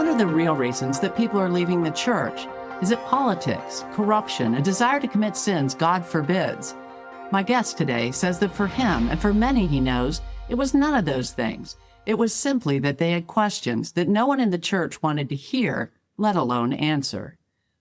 what are the real reasons that people are leaving the church? Is it politics, corruption, a desire to commit sins God forbids? My guest today says that for him, and for many he knows, it was none of those things. It was simply that they had questions that no one in the church wanted to hear, let alone answer.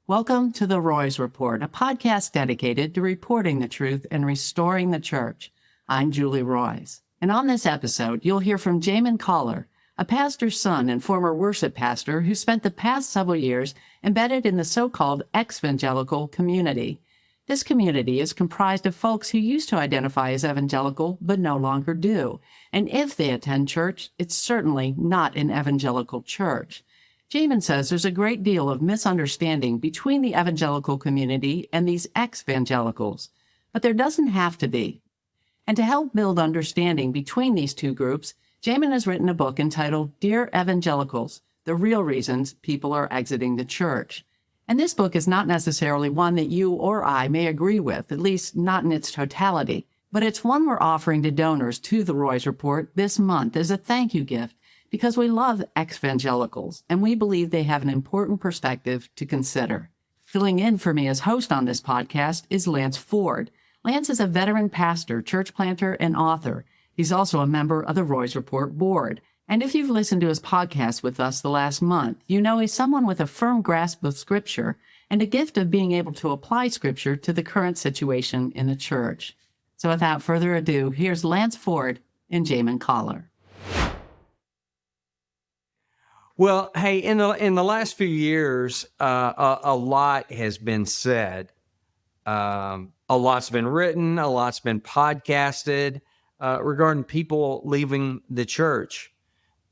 Welcome to the Roys Report, a podcast dedicated to reporting the truth and restoring the church. I'm Julie Roys, and on this episode, you'll hear from Jamin Coller, a pastor's son and former worship pastor who spent the past several years embedded in the so-called ex-evangelical community. This community is comprised of folks who used to identify as evangelical but no longer do, and if they attend church, it's certainly not an evangelical church. Jamin says there's a great deal of misunderstanding between the evangelical community and these ex-vangelicals, but there doesn't have to be. And to help build understanding between these two groups, Jamin has written a book entitled Dear Evangelicals, The Real Reasons People Are Exiting the Church. And this book is not necessarily one that you or I may agree with, at least not in its totality, but it's one we're offering to donors to the Roys Report this month as a thank you gift because we love ex-vangelicals and we believe they have an important perspective to consider. Filling in for me as host on this podcast is Lance Ford. Lance is a veteran pastor, church planter, and author. He's also a member of the Roys Report board. And if you've listened to his podcast with us the last month, you know he's someone with a firm grasp of Scripture and a gift of being able to apply Scripture to the current situation in the church. So without further ado, here's Lance Ford and Jamin Coller. Well, hey, in the last few years, a lot has been said. A lot's been written, a lot's been podcasted regarding people leaving the church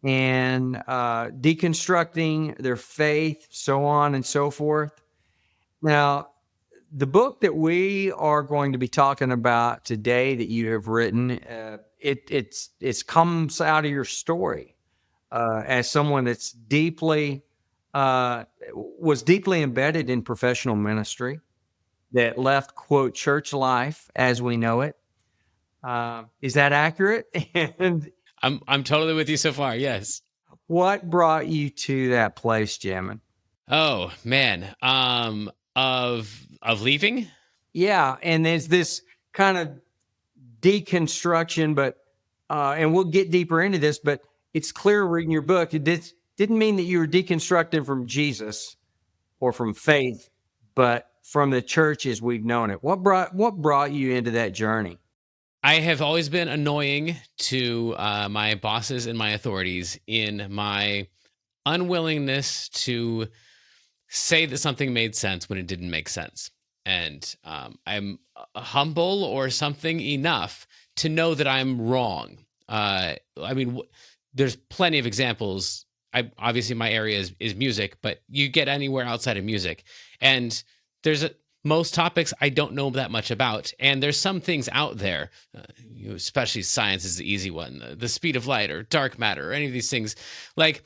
and deconstructing their faith, so on and so forth. Now, the book that we are going to be talking about today that you have written, it comes out of your story as someone that's was deeply embedded in professional ministry, that left, quote, church life as we know it. Is that accurate? And I'm totally with you so far. Yes. what brought you to that place, Jamin? Oh man. Of leaving. Yeah, and there's this kind of deconstruction, but and we'll get deeper into this. But it's clear reading your book, it didn't mean that you were deconstructing from Jesus or from faith, but from the church as we've known it. What brought you into that journey? I have always been annoying to my bosses and my authorities in my unwillingness to say that something made sense when it didn't make sense. And I'm humble or something enough to know that I'm wrong. There's plenty of examples. Obviously, my area is music, but you get anywhere outside of music. And there's most topics I don't know that much about, and there's some things out there, especially science is the easy one, the speed of light or dark matter or any of these things. Like,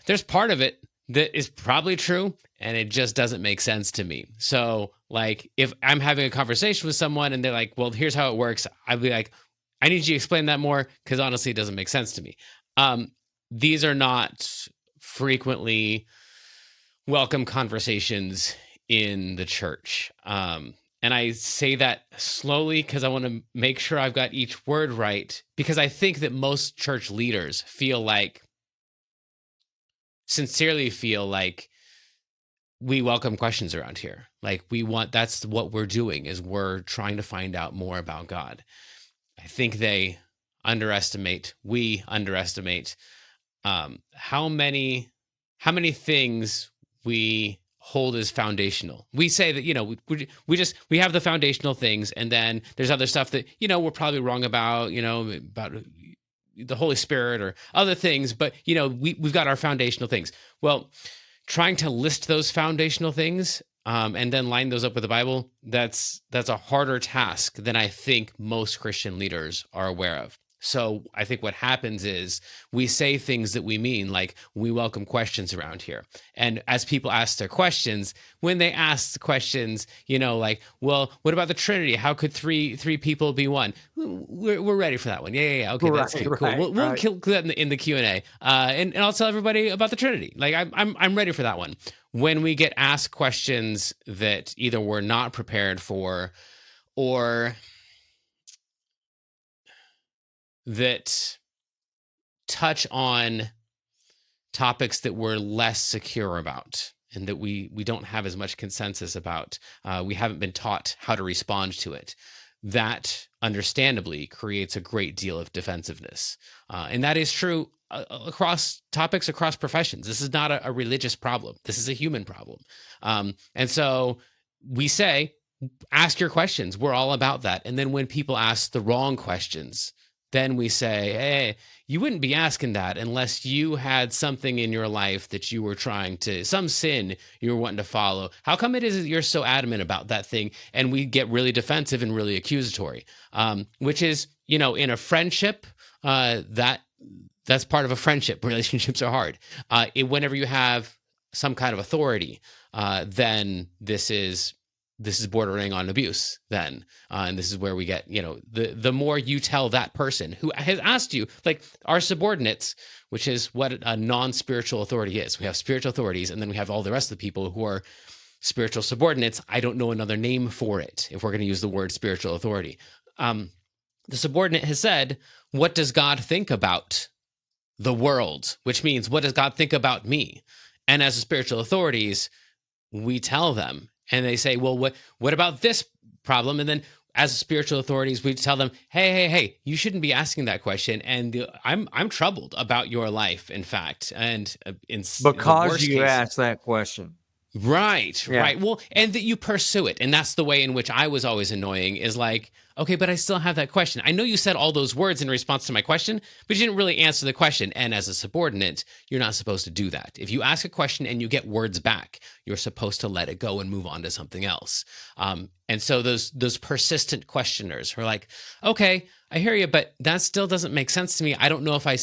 there's part of it that is probably true, and it just doesn't make sense to me. So, like, if I'm having a conversation with someone and they're like, well, here's how it works, I'd be like, I need you to explain that more, because honestly, it doesn't make sense to me. These are not frequently welcome conversations in the church. And I say that slowly because I want to make sure I've got each word right, because I think that most church leaders sincerely feel like we welcome questions around here. Like that's what we're doing, is we're trying to find out more about God. I think we underestimate how many things we hold as foundational. We say that, we have the foundational things, and then there's other stuff that, we're probably wrong about, about the Holy Spirit or other things, but, we've got our foundational things. Well, trying to list those foundational things and then line those up with the Bible, that's a harder task than I think most Christian leaders are aware of. So I think what happens is we say things that we mean, like we welcome questions around here. And as people ask their questions, when they ask the questions, like, well, what about the Trinity? How could three people be one? We're ready for that one. Yeah. Okay, that's cute. Cool. We'll include that in the Q&A. And I'll tell everybody about the Trinity. Like I'm ready for that one. When we get asked questions that either we're not prepared for or that touch on topics that we're less secure about and that we don't have as much consensus about, we haven't been taught how to respond to it, that understandably creates a great deal of defensiveness. And that is true across topics, across professions. This is not a religious problem. This is a human problem. And so we say, ask your questions. We're all about that. And then when people ask the wrong questions, then we say, hey, you wouldn't be asking that unless you had something in your life that you were some sin you were wanting to follow. How come it is that you're so adamant about that thing? And we get really defensive and really accusatory, which is, in a friendship, that's part of a friendship. Relationships are hard. Whenever you have some kind of authority, then this is bordering on abuse then. And this is where we get, the more you tell that person who has asked you, like our subordinates, which is what a non-spiritual authority is. We have spiritual authorities, and then we have all the rest of the people who are spiritual subordinates. I don't know another name for it if we're going to use the word spiritual authority. The subordinate has said, what does God think about the world? Which means, what does God think about me? And as spiritual authorities, we tell them, and they say, well, what about this problem? And then as spiritual authorities, we tell them, hey, you shouldn't be asking that question. And I'm troubled about your life, in fact. And because you asked that question. Right. Well, and that you pursue it. And that's the way in which I was always annoying, is like, okay, but I still have that question. I know you said all those words in response to my question, but you didn't really answer the question. And as a subordinate, you're not supposed to do that. If you ask a question and you get words back, you're supposed to let it go and move on to something else. And so those persistent questioners who are like, okay, I hear you, but that still doesn't make sense to me. I don't know if I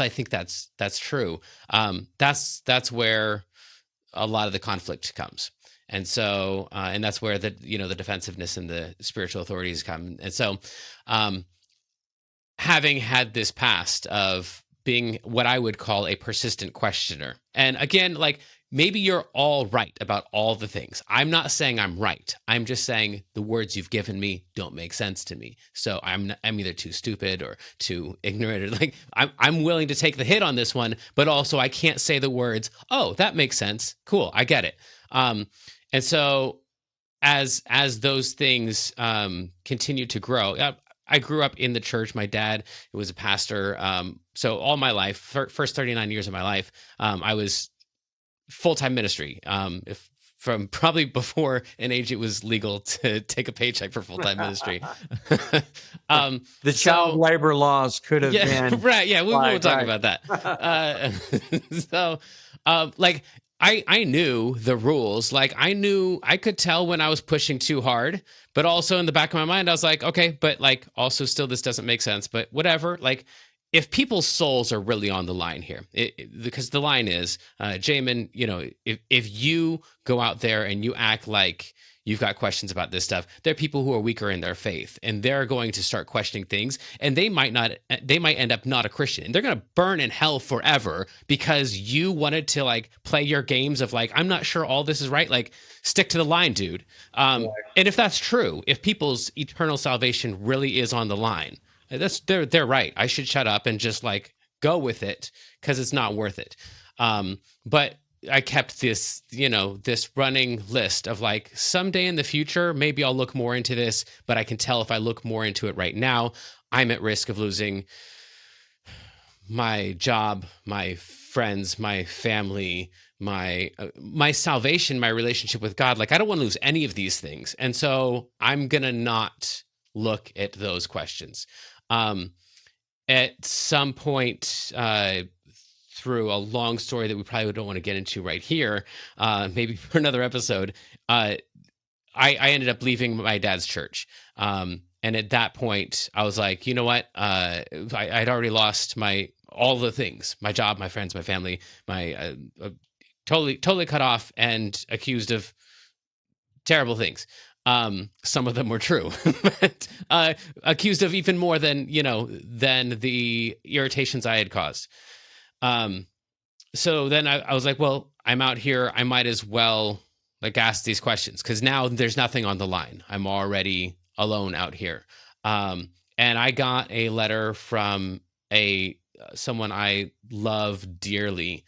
think that's true. That's where a lot of the conflict comes. And so, and that's where the defensiveness and the spiritual authorities come. And so, having had this past of being what I would call a persistent questioner, and again, like, maybe you're all right about all the things. I'm not saying I'm right. I'm just saying the words you've given me don't make sense to me. So I'm either too stupid or too ignorant, or like, I'm willing to take the hit on this one, but also I can't say the words, oh, that makes sense. Cool. I get it. And so as those things continue to grow, I grew up in the church. My dad was a pastor. So all my life, first 39 years of my life, I was full-time ministry. From probably before an age it was legal to take a paycheck for full-time ministry. The child labor laws could have been right. Yeah, we won't talk about that. So, like, I knew the rules. Like, I could tell when I was pushing too hard, but also in the back of my mind, I was like, okay, but like, also still, this doesn't make sense, but whatever. Like, if people's souls are really on the line here, because the line is, Jamin, if you go out there and you act like you've got questions about this stuff, there are people who are weaker in their faith, and they're going to start questioning things, and they might end up not a Christian, and they're going to burn in hell forever because you wanted to like play your games of like, I'm not sure all this is right. Like, stick to the line, dude. And if that's true, if people's eternal salvation really is on the line, they're right. I should shut up and just like go with it because it's not worth it. But I kept this, this running list of like, someday in the future, maybe I'll look more into this, but I can tell if I look more into it right now, I'm at risk of losing my job, my friends, my family, my salvation, my relationship with God. Like, I don't want to lose any of these things. And so I'm going to not look at those questions. At some point, through a long story that we probably don't want to get into right here, maybe for another episode, I ended up leaving my dad's church. And at that point, I was like, you know what? I'd already lost all the things: my job, my friends, my family, my totally cut off and accused of terrible things. Some of them were true, but accused of even more than the irritations I had caused. So then I was like, well, I'm out here. I might as well ask these questions, because now there's nothing on the line. I'm already alone out here. And I got a letter from someone I love dearly,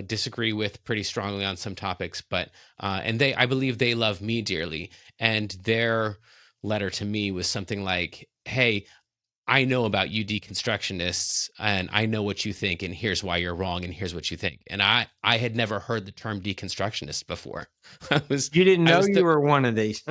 disagree with pretty strongly on some topics, but I believe they love me dearly. And their letter to me was something like, "Hey, I know about you deconstructionists, and I know what you think, and here's why you're wrong, and here's what you think." And I had never heard the term deconstructionist before. You didn't know you were one of these.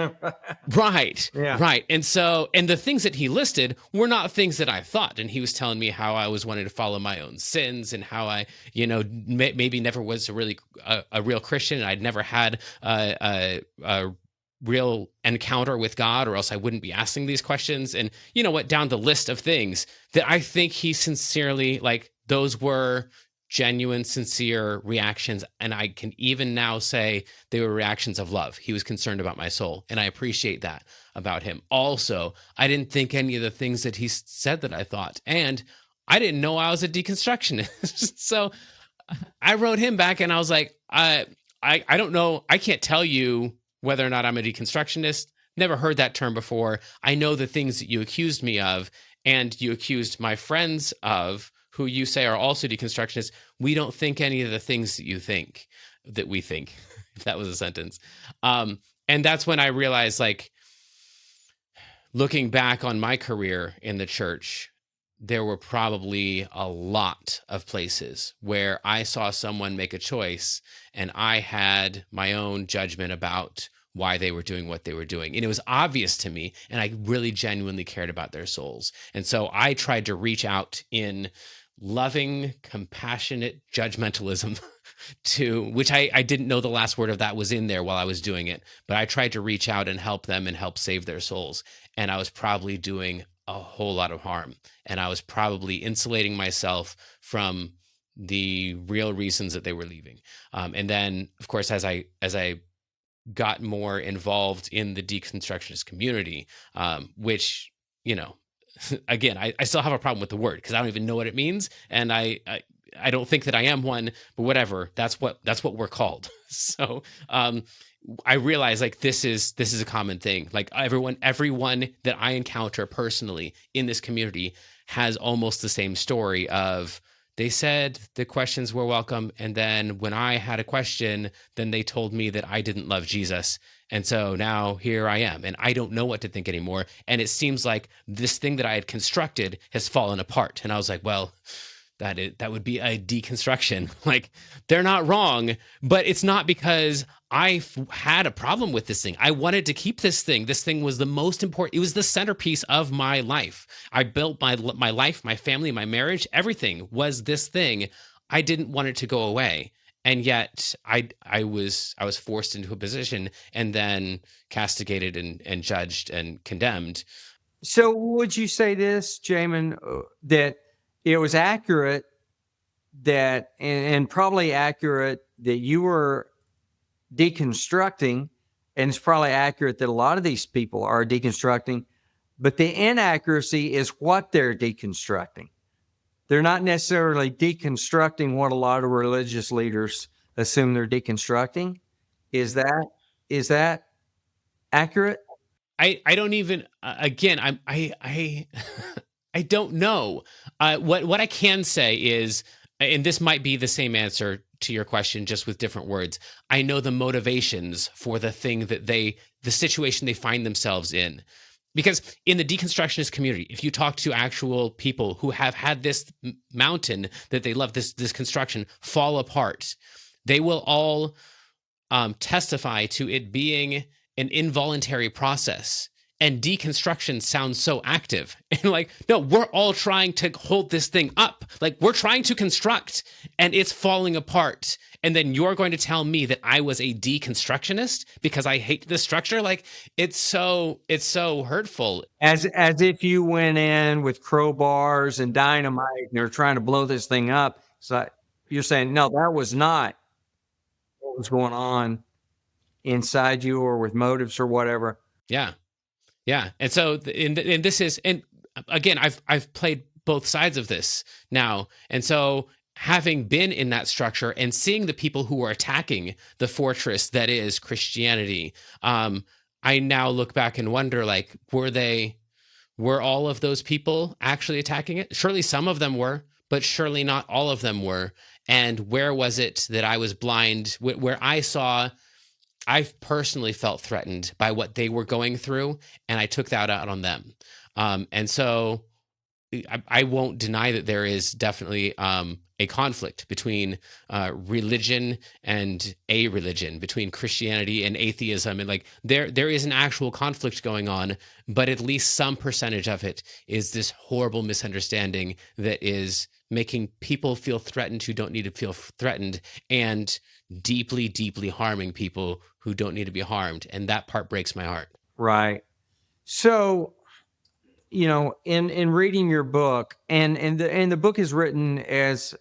Right. Yeah. Right. And the things that he listed were not things that I thought. And he was telling me how I was wanting to follow my own sins, and how I, maybe never was a real Christian. And I'd never had a real encounter with God, or else I wouldn't be asking these questions. And down the list of things that I think he sincerely, those were genuine, sincere reactions. And I can even now say they were reactions of love. He was concerned about my soul, and I appreciate that about him. Also, I didn't think any of the things that he said that I thought, and I didn't know I was a deconstructionist. So I wrote him back, and I was like, I don't know. I can't tell you whether or not I'm a deconstructionist. Never heard that term before. I know the things that you accused me of, and you accused my friends of, who you say are also deconstructionists. We don't think any of the things that you think that we think, if that was a sentence. And that's when I realized, looking back on my career in the church, there were probably a lot of places where I saw someone make a choice, and I had my own judgment about why they were doing what they were doing. And it was obvious to me, and I really genuinely cared about their souls. And so I tried to reach out in loving, compassionate judgmentalism to which I didn't know the last word of that was in there while I was doing it, but I tried to reach out and help them and help save their souls. And I was probably doing a whole lot of harm, and I was probably insulating myself from the real reasons that they were leaving. And then, of course, as I got more involved in the deconstructionist community, which, again, I still have a problem with the word, because I don't even know what it means, and I don't think that I am one, but whatever. That's what we're called. So I realize this is a common thing. Everyone that I encounter personally in this community has almost the same story of, they said the questions were welcome, and then when I had a question, then they told me that I didn't love Jesus. And so now here I am, and I don't know what to think anymore. And it seems like this thing that I had constructed has fallen apart. And I was like, well, that would be a deconstruction. They're not wrong, but it's not because I had a problem with this thing. I wanted to keep this thing. This thing was the most important. It was the centerpiece of my life. I built my life, my family, my marriage. Everything was this thing. I didn't want it to go away. And yet I was forced into a position, and then castigated and judged and condemned. So would you say this, Jamin, that it was accurate that, and probably accurate that you were deconstructing, and it's probably accurate that a lot of these people are deconstructing, but the inaccuracy is what they're deconstructing. They're not necessarily deconstructing what a lot of religious leaders assume they're deconstructing. Is that accurate? I don't even, again, I don't know. What I can say is, and this might be the same answer to your question, just with different words. I know the motivations for the thing that the situation they find themselves in. Because in the deconstructionist community, if you talk to actual people who have had this mountain that they love, this construction fall apart, they will all testify to it being an involuntary process. And deconstruction sounds so active. And like, no, we're all trying to hold this thing up. Like, we're trying to construct and it's falling apart. And then you're going to tell me that I was a deconstructionist because I hate the structure. Like, it's so hurtful. As if you went in with crowbars and dynamite and they're trying to blow this thing up. So you're saying, no, that was not what was going on inside you or with motives or whatever. Yeah. Yeah. And so, and this is, and again, I've played both sides of this now. And so, having been in that structure and seeing the people who are attacking the fortress that is Christianity, I now look back and wonder, like, were all of those people actually attacking it? Surely some of them were, but surely not all of them were. And where was it that I was blind, where I personally felt threatened by what they were going through, and I took that out on them. And so I won't deny that there is definitely a conflict between religion and a religion, between Christianity and atheism. And like there is an actual conflict going on, but at least some percentage of it is this horrible misunderstanding that is making people feel threatened who don't need to feel threatened, and deeply, deeply harming people who don't need to be harmed. And that part breaks my heart. Right. So, you know, in reading your book, and the book is written as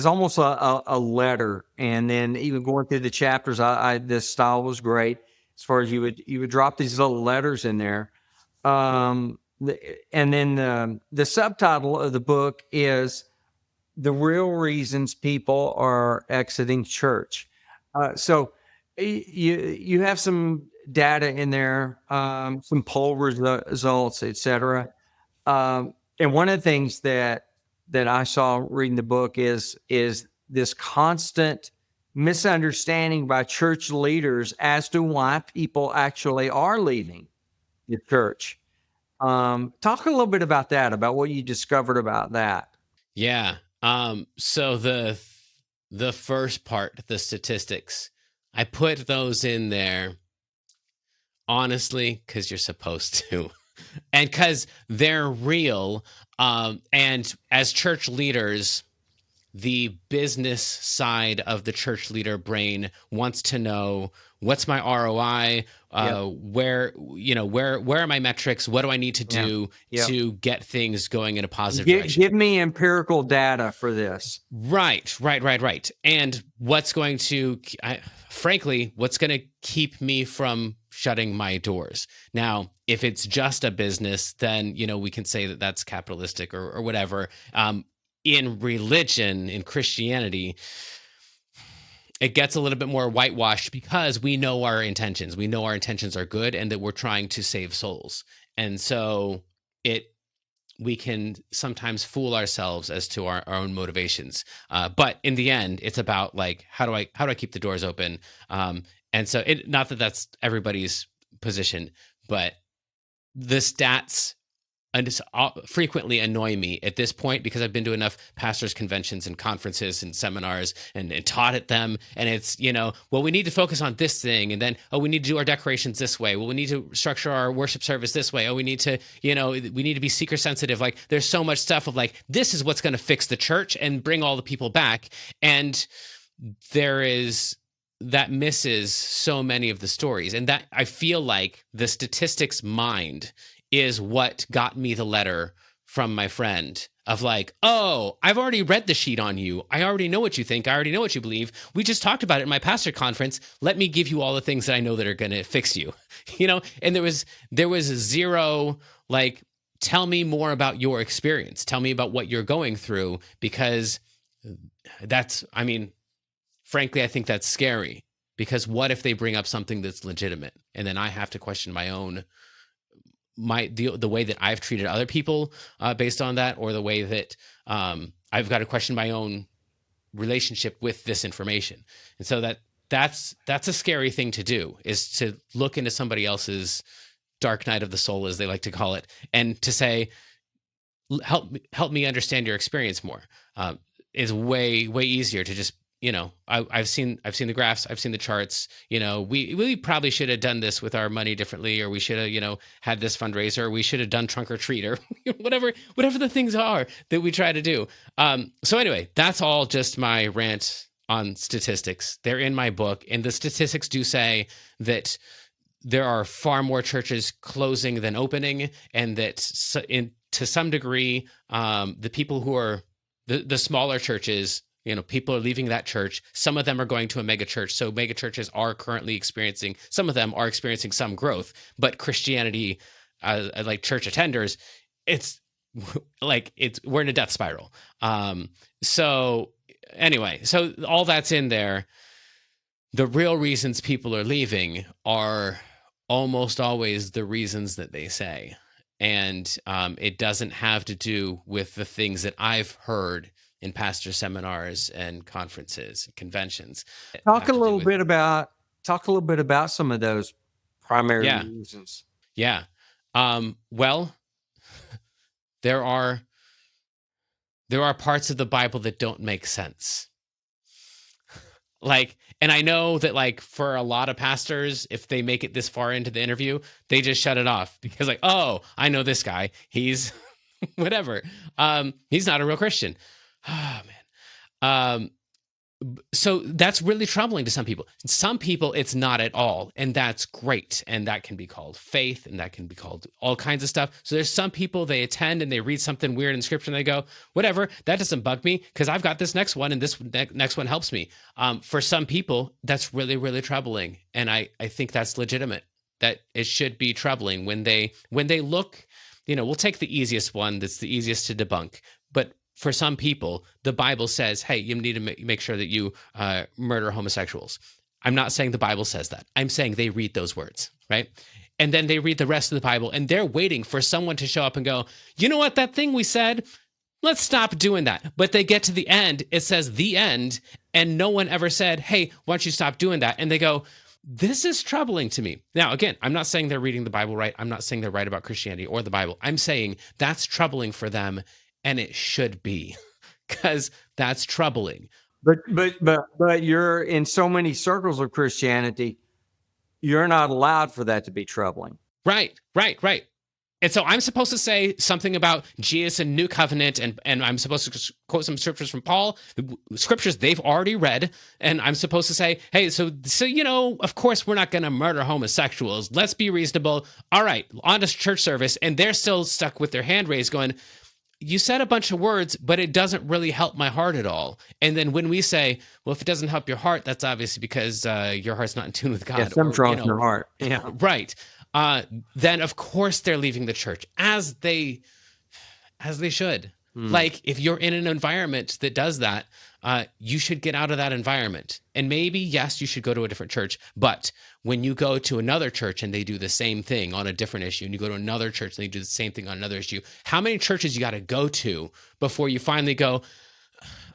almost a letter, and then even going through the chapters, this style was great as far as you would drop these little letters in there, and then the subtitle of the book is "The Real Reasons People Are Exiting Church." So you have some data in there, some poll results, etc. And one of the things that I saw reading the book is this constant misunderstanding by church leaders as to why people actually are leaving the church. Talk a little bit about that, about what you discovered about that. Yeah. So the first part, the statistics, I put those in there honestly because you're supposed to. And because they're real, and as church leaders, the business side of the church leader brain wants to know, what's my ROI? Where are my metrics? What do I need to do to get things going in a positive direction? Give me empirical data for this. Right. And what's going to, frankly, what's going to keep me from shutting my doors? Now, if it's just a business, then, we can say that that's capitalistic or whatever. In religion, in Christianity, it gets a little bit more whitewashed because we know our intentions. We know our intentions are good and that we're trying to save souls. And so we can sometimes fool ourselves as to our own motivations. But in the end, it's about like, how do I keep the doors open? And so not that that's everybody's position, but the stats frequently annoy me at this point because I've been to enough pastors' conventions and conferences and seminars and taught at them. And it's, well, we need to focus on this thing. And then, we need to do our decorations this way. Well, we need to structure our worship service this way. We need to, we need to be seeker sensitive. Like there's so much stuff of like, this is what's going to fix the church and bring all the people back. And that misses so many of the stories. And that I feel like the statistics mind is what got me the letter from my friend of like, oh, I've already read the sheet on you. I already know what you think. I already know what you believe. We just talked about it in my pastor conference. Let me give you all the things that I know that are going to fix you, and there was zero, like, tell me more about your experience. Tell me about what you're going through, because frankly, I think that's scary, because what if they bring up something that's legitimate and then I have to question my own the way that I've treated other people based on that, or the way that I've got to question my own relationship with this information. And so that's a scary thing to do, is to look into somebody else's dark night of the soul, as they like to call it, and to say, help me understand your experience more. Is way easier to just I've seen the graphs, I've seen the charts. We probably should have done this with our money differently, or we should have, had this fundraiser, or we should have done trunk or treat, or whatever the things are that we try to do. So anyway, that's all just my rant on statistics. They're in my book, and the statistics do say that there are far more churches closing than opening, and that to some degree, the people who are the smaller churches, people are leaving that church. Some of them are going to a mega church. So mega churches are currently experiencing, some of them are experiencing some growth, but Christianity, like church attenders, we're in a death spiral. So anyway, so all that's in there. The real reasons people are leaving are almost always the reasons that they say. And it doesn't have to do with the things that I've heard in pastor seminars and conferences, conventions. Talk a little bit about some of those primary reasons. Yeah. Well, there are parts of the Bible that don't make sense. And I know that for a lot of pastors, if they make it this far into the interview, they just shut it off because oh, I know this guy. He's whatever. He's not a real Christian. Oh man. So that's really troubling to some people. Some people, it's not at all. And that's great. And that can be called faith, and that can be called all kinds of stuff. So there's some people, they attend and they read something weird in scripture and they go, whatever, that doesn't bug me because I've got this next one and this next one helps me. For some people, that's really, really troubling. And I think that's legitimate, that it should be troubling when they look, we'll take the easiest one that's the easiest to debunk. But for some people, the Bible says, hey, you need to make sure that you murder homosexuals. I'm not saying the Bible says that. I'm saying they read those words, right? And then they read the rest of the Bible, and they're waiting for someone to show up and go, you know what, that thing we said, let's stop doing that. But they get to the end, it says the end, and no one ever said, hey, why don't you stop doing that? And they go, this is troubling to me. Now, again, I'm not saying they're reading the Bible right. I'm not saying they're right about Christianity or the Bible. I'm saying that's troubling for them. And it should be, because that's troubling. But you're in so many circles of Christianity, you're not allowed for that to be troubling. Right. And so I'm supposed to say something about Jesus and New Covenant, and I'm supposed to quote some scriptures from Paul, scriptures they've already read, and I'm supposed to say, hey, so of course we're not going to murder homosexuals. Let's be reasonable. All right, on to church service, and they're still stuck with their hand raised going, you said a bunch of words, but it doesn't really help my heart at all. And then when we say, well, if it doesn't help your heart, that's obviously because your heart's not in tune with God. Yeah, something's wrong with your heart. Yeah. Right. Then of course they're leaving the church as they should. If you're in an environment that does that, you should get out of that environment. And maybe, yes, you should go to a different church. But when you go to another church and they do the same thing on a different issue, and you go to another church and they do the same thing on another issue, how many churches you got to go to before you finally go,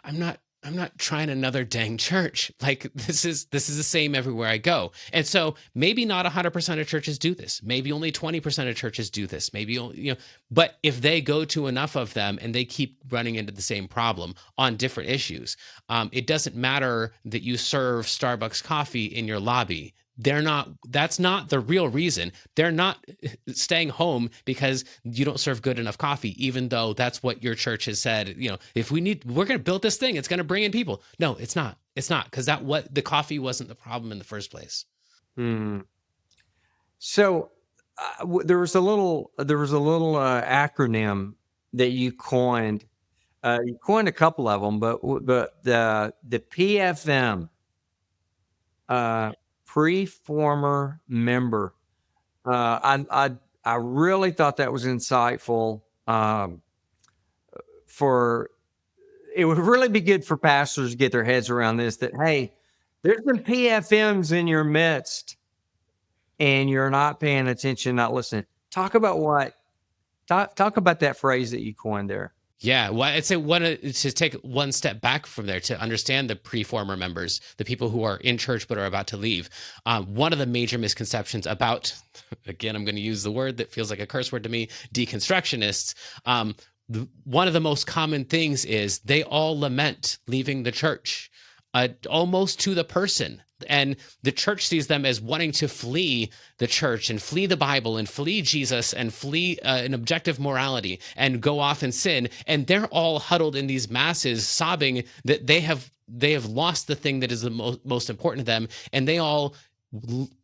I'm not trying another dang church. This is the same everywhere I go. And so maybe not 100% of churches do this. Maybe only 20% of churches do this. Maybe only, but if they go to enough of them and they keep running into the same problem on different issues, it doesn't matter that you serve Starbucks coffee in your lobby. That's not the real reason. They're not staying home because you don't serve good enough coffee, even though that's what your church has said. If we're going to build this thing, it's going to bring in people. No, it's not. It's not, because the coffee wasn't the problem in the first place. So there was a little acronym that you coined. You coined a couple of them, but the PFM. Pre-former member. I really thought that was insightful. It would really be good for pastors to get their heads around this, that, hey, there's some PFMs in your midst and you're not paying attention, not listening. Talk about that phrase that you coined there. Yeah, well, I'd say to take one step back from there to understand the pre-former members, the people who are in church but are about to leave. One of the major misconceptions about, again, I'm going to use the word that feels like a curse word to me, deconstructionists. One of the most common things is they all lament leaving the church. almost to the person. And the church sees them as wanting to flee the church and flee the Bible and flee Jesus and flee an objective morality and go off and sin. And they're all huddled in these masses, sobbing that they have lost the thing that is the most important to them. And they all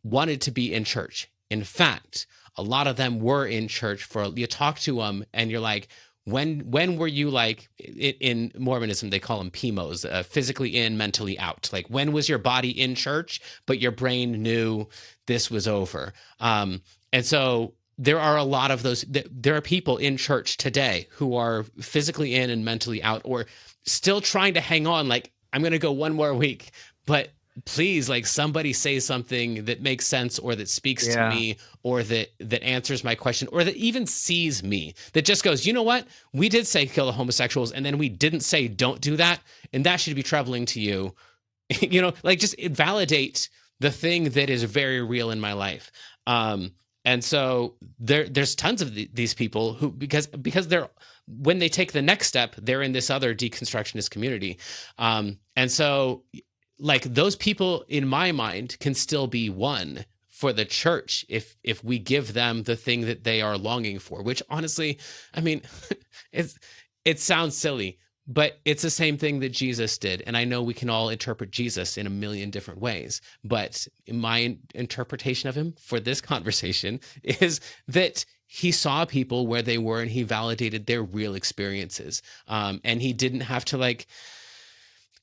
wanted to be in church. In fact, a lot of them were in church you talk to them and you're like, when were you, like, in Mormonism, they call them PMOs, physically in, mentally out. Like, when was your body in church, but your brain knew this was over? And so there are a lot of those. There are people in church today who are physically in and mentally out, or still trying to hang on. Like, I'm going to go one more week, but please, like, somebody say something that makes sense, or that speaks to me, or that answers my question, or that even sees me, that just goes, you know what? We did say kill the homosexuals, and then we didn't say don't do that. And that should be troubling to you. You know, like, just validate the thing that is very real in my life. And so there's tons of these people who, because they're, when they take the next step, they're in this other deconstructionist community. And so, like, those people in my mind can still be won for the church if we give them the thing that they are longing for, which, honestly, I mean, it sounds silly, but it's the same thing that Jesus did. And I know we can all interpret Jesus in a million different ways, but my interpretation of him for this conversation is that he saw people where they were and he validated their real experiences. And he didn't have to, like,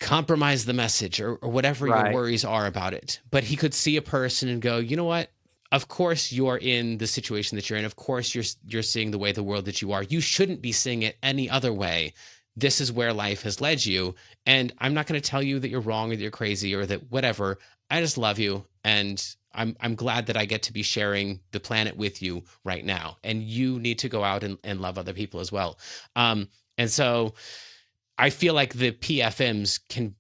compromise the message or whatever your worries are about it. But he could see a person and go, you know what? Of course you're in the situation that you're in. Of course you're seeing the way the world that you are. You shouldn't be seeing it any other way. This is where life has led you. And I'm not going to tell you that you're wrong or that you're crazy or that whatever. I just love you. And I'm glad that I get to be sharing the planet with you right now. And you need to go out and love other people as well. And so I feel like the PFMs can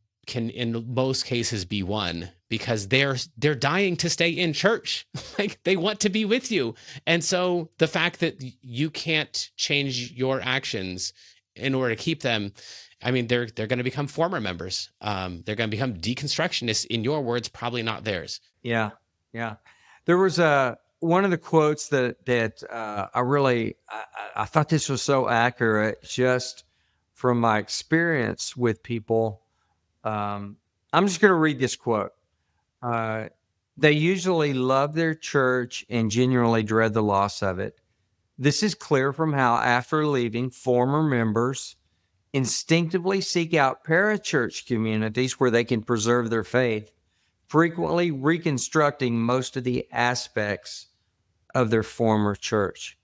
in most cases be won because they're dying to stay in church. Like, they want to be with you. And so the fact that you can't change your actions in order to keep them, I mean, they're going to become former members. They're going to become deconstructionists, in your words, probably not theirs. Yeah. Yeah. There was one of the quotes that I thought this was so accurate, just from my experience with people. I'm just going to read this quote. They usually love their church and genuinely dread the loss of it. This is clear from how, after leaving, former members instinctively seek out parachurch communities where they can preserve their faith, frequently reconstructing most of the aspects of their former church.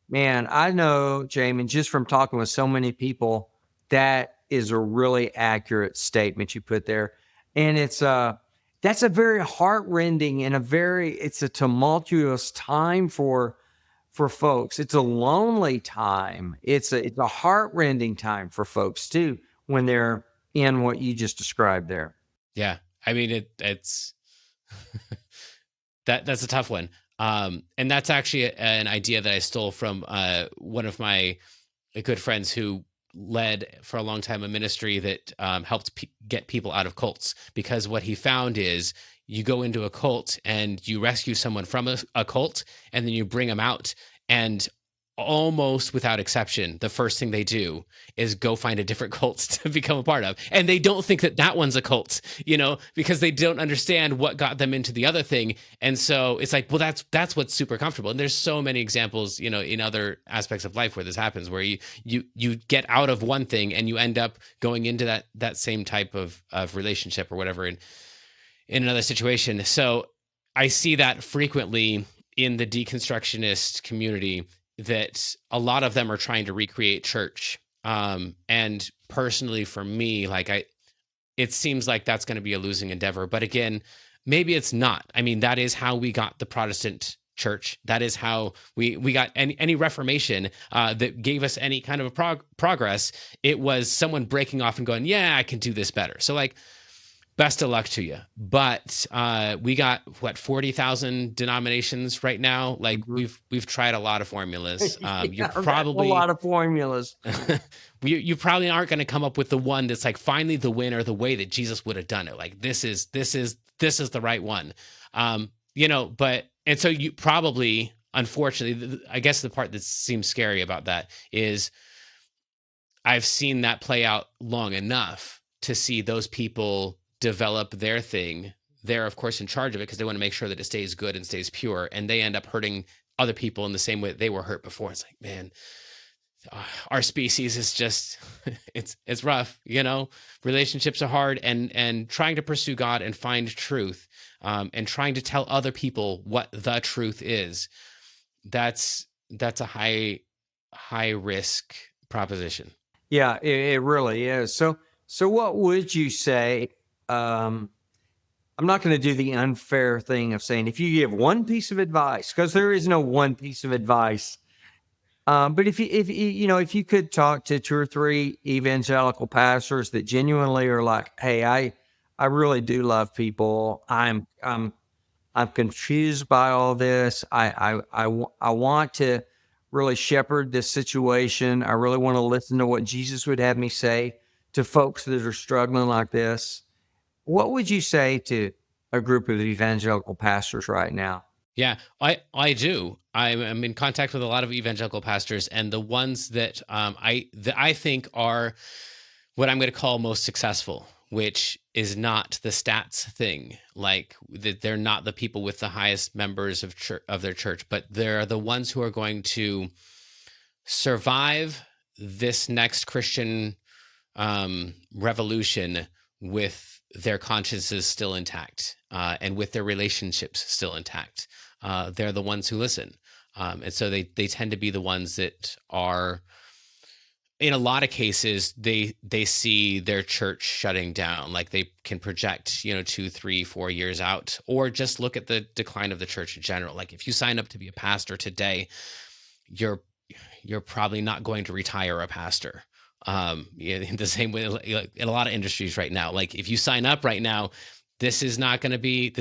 Man, I know, Jamin, just from talking with so many people, that is a really accurate statement you put there. And that's a very heart-rending and it's a tumultuous time for folks. It's a lonely time. It's a heart-rending time for folks too, when they're in what you just described there. Yeah. I mean, it's that's a tough one. And that's actually an idea that I stole from one of my good friends who led for a long time a ministry that helped get people out of cults. Because what he found is, you go into a cult and you rescue someone from a cult, and then you bring them out, and almost without exception, the first thing they do is go find a different cult to become a part of. And they don't think that one's a cult, because they don't understand what got them into the other thing. And so it's like, well, that's what's super comfortable. And there's so many examples, in other aspects of life where this happens, where you get out of one thing and you end up going into that same type of relationship or whatever in another situation. So I see that frequently in the deconstructionist community, that a lot of them are trying to recreate church. And personally, for me, it seems like that's going to be a losing endeavor. But again, maybe it's not. I mean, that is how we got the Protestant church. That is how we got any Reformation that gave us any kind of progress. It was someone breaking off and going, yeah, I can do this better. So best of luck to you. But we got 40,000 denominations right now. Like we've tried a lot of formulas. You're probably a lot of formulas. you probably aren't going to come up with the one that's like finally the winner, the way that Jesus would have done it. Like this is the right one. But and so you probably, unfortunately, I guess the part that seems scary about that is I've seen that play out long enough to see those people develop their thing. They're, of course, in charge of it because they want to make sure that it stays good and stays pure. And they end up hurting other people in the same way that they were hurt before. It's like, man, our species is just, it's rough, relationships are hard, and trying to pursue God and find truth, and trying to tell other people what the truth is. That's a high risk proposition. Yeah, it really is. So what would you say? I'm not going to do the unfair thing of saying if you give one piece of advice, because there is no one piece of advice. But if you could talk to 2 or 3 evangelical pastors that genuinely are like, hey, I really do love people. I'm confused by all this. I want to really shepherd this situation. I really want to listen to what Jesus would have me say to folks that are struggling like this. What would you say to a group of evangelical pastors right now? Yeah, I do. I'm in contact with a lot of evangelical pastors, and the ones that I think are what I'm going to call most successful, which is not the stats thing. Like that, they're not the people with the highest members of their church, but they're the ones who are going to survive this next Christian revolution with their consciences still intact, and with their relationships still intact. They're the ones who listen. And so they tend to be the ones that are, in a lot of cases, they see their church shutting down. Like they can project, 2, 3, 4 years out, or just look at the decline of the church in general. Like if you sign up to be a pastor today, you're probably not going to retire a pastor. In the same way, like in a lot of industries right now, like if you sign up right now, this is not going to be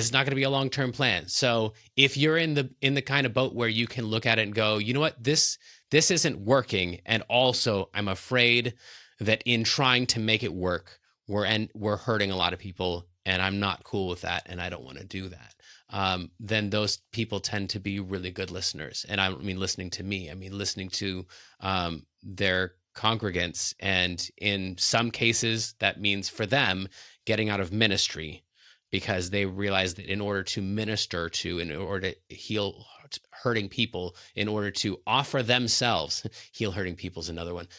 a long-term plan. So if you're in the kind of boat where you can look at it and go, you know what, this isn't working, and also I'm afraid that in trying to make it work, we're hurting a lot of people, and I'm not cool with that, and I don't want to do that. Then those people tend to be really good listeners, and I don't mean listening to me. I mean listening to their congregants, and in some cases that means for them getting out of ministry, because they realize that in order to minister to, in order to heal hurting people, in order to offer themselves, heal hurting people is another one.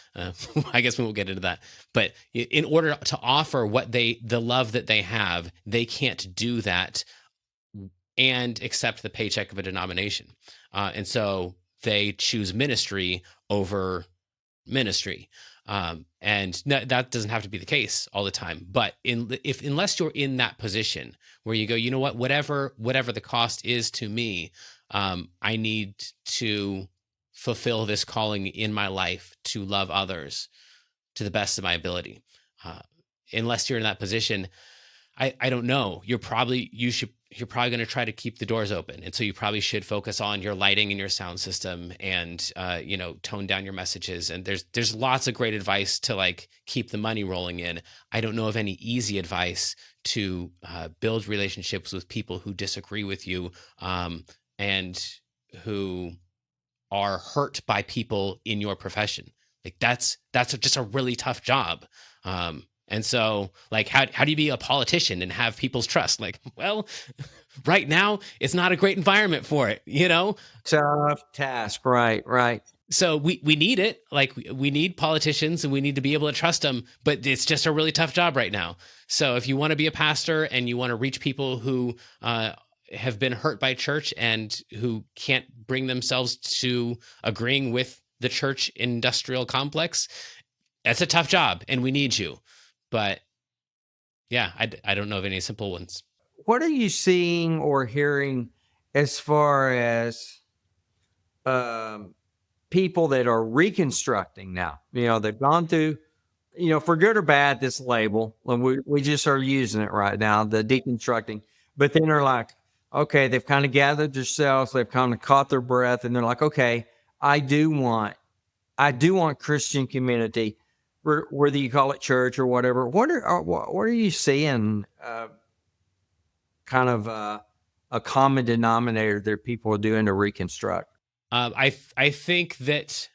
I guess we won't get into that. But in order to offer the love that they have, they can't do that and accept the paycheck of a denomination. And so they choose ministry over ministry. And that doesn't have to be the case all the time, but unless you're in that position where you go, you know what, whatever the cost is to me, I need to fulfill this calling in my life to love others to the best of my ability. Unless you're in that position, I don't know. You're probably going to try to keep the doors open. And so you probably should focus on your lighting and your sound system, and, tone down your messages. And there's lots of great advice to like keep the money rolling in. I don't know of any easy advice to build relationships with people who disagree with you, and who are hurt by people in your profession. Like that's just a really tough job. And so, like, how do you be a politician and have people's trust? Like, well, right now, it's not a great environment for it, Tough task, right. So we need it. Like, we need politicians, and we need to be able to trust them, but it's just a really tough job right now. So if you want to be a pastor and you want to reach people who have been hurt by church and who can't bring themselves to agreeing with the church industrial complex, that's a tough job, and we need you. But yeah, I don't know of any simple ones. What are you seeing or hearing as far as people that are reconstructing now? They've gone through for good or bad, this label, and we just are using it right now, the deconstructing. But then they're like, okay, they've kind of gathered themselves, they've kind of caught their breath, and they're like, okay, I do want Christian community, whether you call it church or whatever. What are you seeing? Kind of a common denominator that people are doing to reconstruct. I think that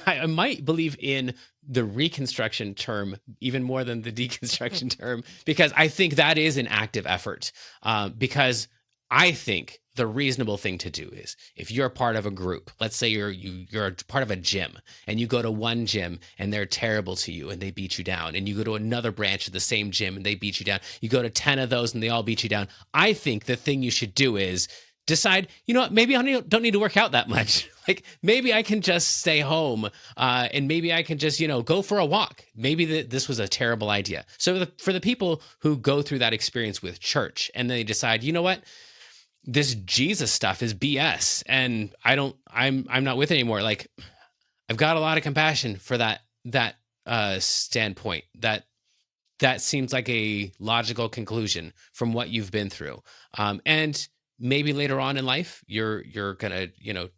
I might believe in the reconstruction term even more than the deconstruction term, because I think that is an active effort. Because I think the reasonable thing to do is, if you're part of a group, let's say you're part of a gym, and you go to one gym and they're terrible to you and they beat you down, and you go to another branch of the same gym and they beat you down. You go to 10 of those and they all beat you down. I think the thing you should do is decide, maybe I don't need to work out that much. Like, maybe I can just stay home, and maybe I can just, go for a walk. Maybe this was a terrible idea. So for the people who go through that experience with church and they decide, you know what, this Jesus stuff is BS, and I'm not with it anymore. Like, I've got a lot of compassion for that standpoint. That seems like a logical conclusion from what you've been through. And maybe later on in life, you're gonna,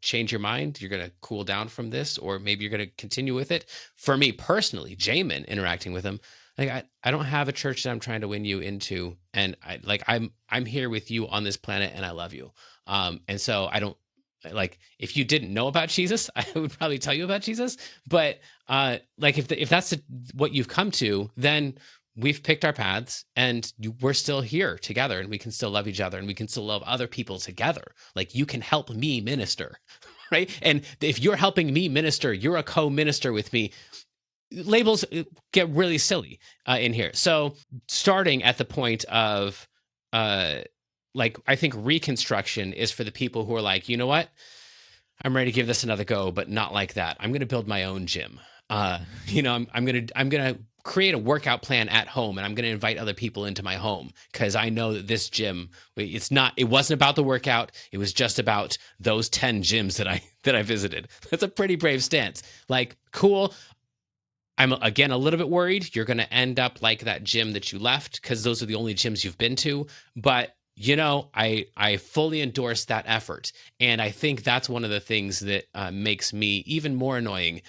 change your mind. You're gonna cool down from this, or maybe you're gonna continue with it. For me personally, Jamin, interacting with him, like, I don't have a church that I'm trying to win you into, and I'm here with you on this planet, and I love you. And so I don't, like, if you didn't know about Jesus, I would probably tell you about Jesus. But like, if that's what you've come to, then we've picked our paths, and we're still here together, and we can still love each other, and we can still love other people together. Like, you can help me minister, right? And if you're helping me minister, you're a co-minister with me. Labels get really silly in here. So starting at the point of like, I think reconstruction is for the people who are like, you know what, I'm ready to give this another go, but not like that. I'm going to build my own gym. I'm going to create a workout plan at home, and I'm going to invite other people into my home, because I know that this gym, it wasn't about the workout. It was just about those 10 gyms that I visited. That's a pretty brave stance. Like, cool. I'm, again, a little bit worried you're going to end up like that gym that you left, because those are the only gyms you've been to. But, I fully endorse that effort. And I think that's one of the things that makes me even more annoying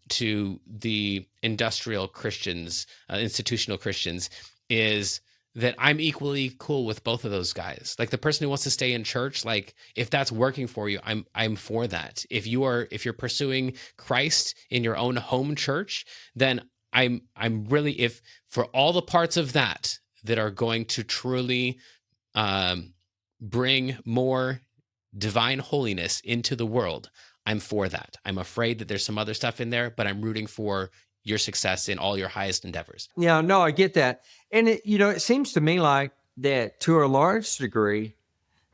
to the industrial Christians, institutional Christians, is that I'm equally cool with both of those guys. Like, the person who wants to stay in church, like, if that's working for you, I'm for that. If you're pursuing Christ in your own home church, then I'm really, if for all the parts of that are going to truly bring more divine holiness into the world, I'm for that. I'm afraid that there's some other stuff in there, but I'm rooting for your success in all your highest endeavors. Yeah, no, I get that. And it seems to me like that, to a large degree,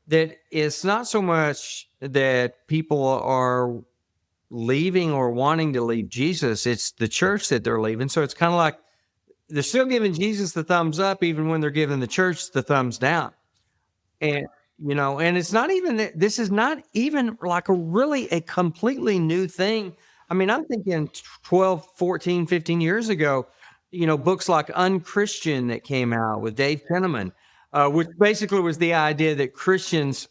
that it's not so much that people are leaving or wanting to leave Jesus, it's the church that they're leaving. So it's kind of like they're still giving Jesus the thumbs up, even when they're giving the church the thumbs down. And, and it's not even, this is not even like a completely new thing. I mean, I'm thinking 12, 14, 15 years ago, books like Unchristian that came out with Dave Penniman, which basically was the idea that Christians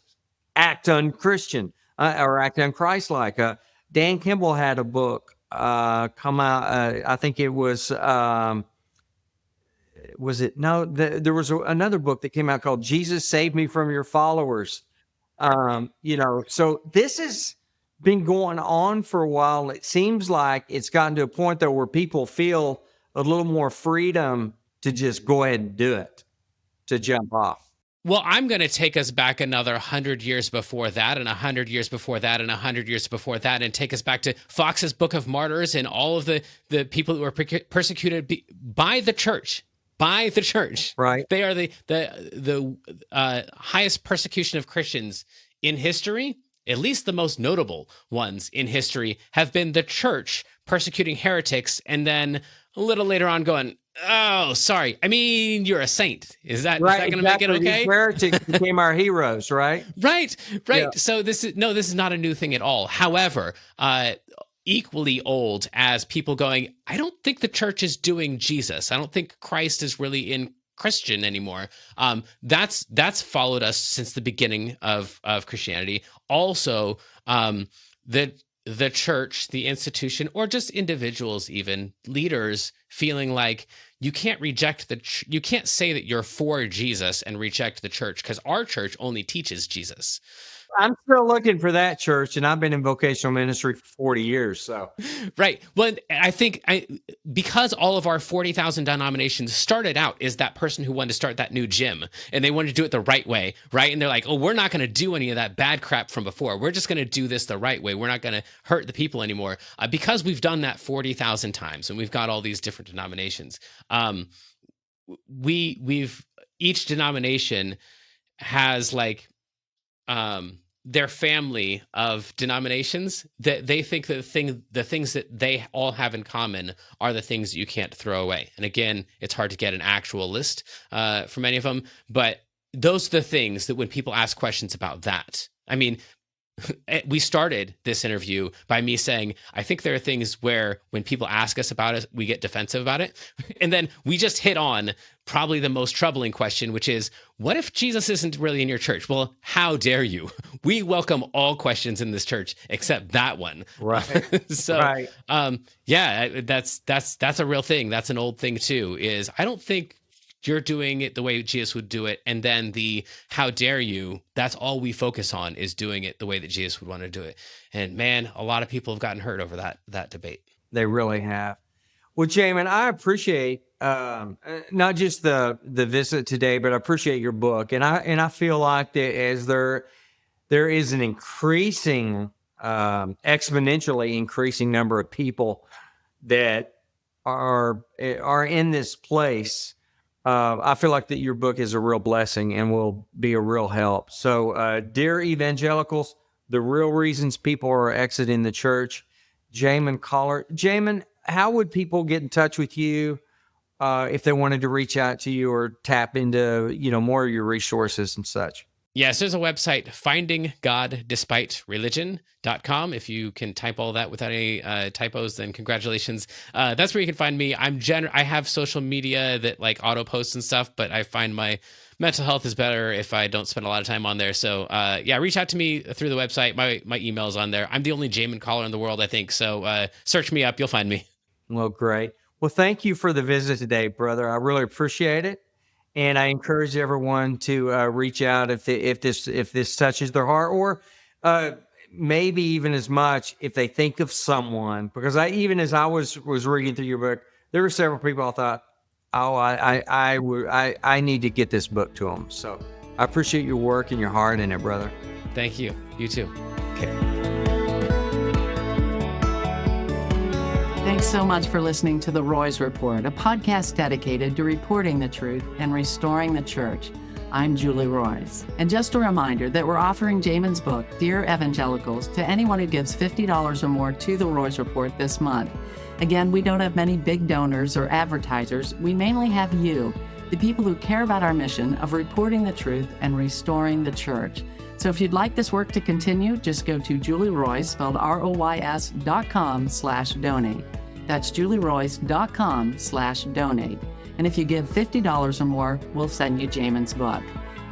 act unchristian or act unchristlike. Dan Kimball had a book come out. I think it was it? No, there was another book that came out called Jesus Saved Me from Your Followers. So this has been going on for a while. It seems like it's gotten to a point, though, where people feel a little more freedom to just go ahead and do it, to jump off. Well, I'm going to take us back another 100 years before that, and 100 years before that, and 100 years before that, and take us back to Fox's Book of Martyrs and all of the people who were persecuted by the church. By the church, right? They are the highest persecution of Christians in history. At least the most notable ones in history have been the church persecuting heretics, and then a little later on going, "Oh, sorry. I mean, you're a saint. Is that going to make it okay?" These heretics became our heroes, right? Right. Yeah. So this is not a new thing at all. However, equally old as people going, I don't think the church is doing Jesus. I don't think Christ is really in Christian anymore. That's followed us since the beginning of Christianity. Also, the church, the institution, or just individuals, even leaders, feeling like you can't reject you can't say that you're for Jesus and reject the church, because our church only teaches Jesus. I'm still looking for that church, and I've been in vocational ministry for 40 years. So, right. Well, I think because all of our 40,000 denominations started out as that person who wanted to start that new gym, and they wanted to do it the right way, right? And they're like, oh, we're not going to do any of that bad crap from before. We're just going to do this the right way. We're not going to hurt the people anymore. Because we've done that 40,000 times, and we've got all these different denominations. Each denomination has like their family of denominations that they think that the things that they all have in common are the things that you can't throw away. And again, it's hard to get an actual list for many of them, but those are the things that when people ask questions about that, I mean, we started this interview by me saying, I think there are things where when people ask us about it, we get defensive about it. And then we just hit on probably the most troubling question, which is, what if Jesus isn't really in your church? Well, how dare you? We welcome all questions in this church except that one. right. So, right. Yeah, that's a real thing. That's an old thing too, is I don't think you're doing it the way Jesus would do it. And then the how dare you, that's all we focus on, is doing it the way that Jesus would want to do it. And man, a lot of people have gotten hurt over that debate. They really have. Well, Jamin, I appreciate not just the visit today, but I appreciate your book. And I feel like that as there is an increasing, exponentially increasing number of people that are in this place, I feel like that your book is a real blessing and will be a real help. So, dear evangelicals, the real reasons people are exiting the church, Jamin Coller. Jamin, how would people get in touch with you if they wanted to reach out to you or tap into, more of your resources and such? Yes, there's a website, findinggoddespitereligion.com. If you can type all that without any typos, then congratulations. That's where you can find me. I have social media that like auto posts and stuff, but I find my mental health is better if I don't spend a lot of time on there. So reach out to me through the website. My email is on there. I'm the only Jamin Coller in the world, I think. So search me up. You'll find me. Well, great. Well, thank you for the visit today, brother. I really appreciate it. And I encourage everyone to reach out if this touches their heart, or maybe even as much if they think of someone. Because as I was reading through your book, there were several people I thought, I need to get this book to them. So I appreciate your work and your heart in it, brother. Thank you. You too. Okay. Thanks so much for listening to The Roys Report, a podcast dedicated to reporting the truth and restoring the church. I'm Julie Roys. And just a reminder that we're offering Jamin's book, Dear Evangelicals, to anyone who gives $50 or more to The Roys Report this month. Again, we don't have many big donors or advertisers. We mainly have you, the people who care about our mission of reporting the truth and restoring the church. So if you'd like this work to continue, just go to julieroys, spelled ROYS.com/donate. That's julieroys.com/donate. And if you give $50 or more, we'll send you Jamin's book.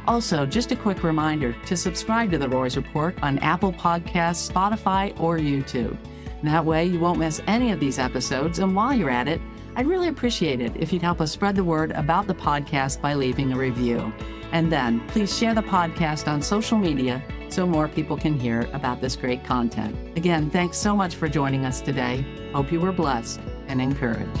Also, just a quick reminder to subscribe to The Roys Report on Apple Podcasts, Spotify, or YouTube. And that way you won't miss any of these episodes. And while you're at it, I'd really appreciate it if you'd help us spread the word about the podcast by leaving a review. And then please share the podcast on social media so more people can hear about this great content. Again, thanks so much for joining us today. Hope you were blessed and encouraged.